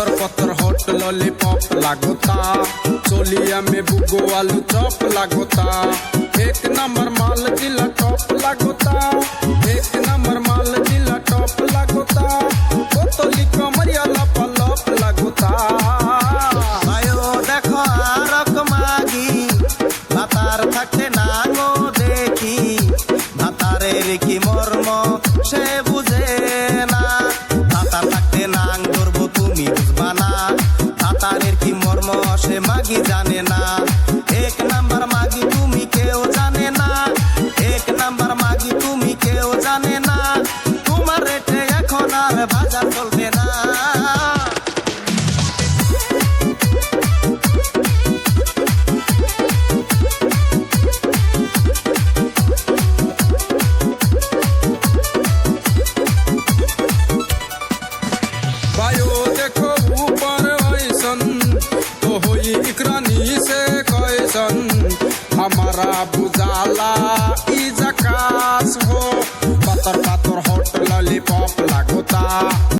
पत्थर पत्थर hot lollipop लागोता, चोलिया में बुगो आलू चॉप लागोता, एक नंबर माल जिला टॉप लागोता, एक नंबर माल जिला टॉप लागोता, बोतली कमरिया लपा लप लागोता। आयो देखो आरक मागी भातार থাকতে নাঙো দেখি, ভাতারের কি মর্ম সে বুঝে না, ভাতার থাকতে নাং ধরবো তুমি বুঝবা না, ভাতারের কি মর্ম সে মাগি জানে না, এক নাম্বার মাগি তুমি কেউ জানে না, এক নাম্বার মাগি তুমি কেউ জানে না, তোমার রেটে এখন আর বাজার চলবে না। भाइयो देखो ऊपर ऐसन तो होई इकरानी से कैसन, हमारा बुझाला ई जकास हो, पत्थर पत्थर हॉट लॉलीपॉप लागोता।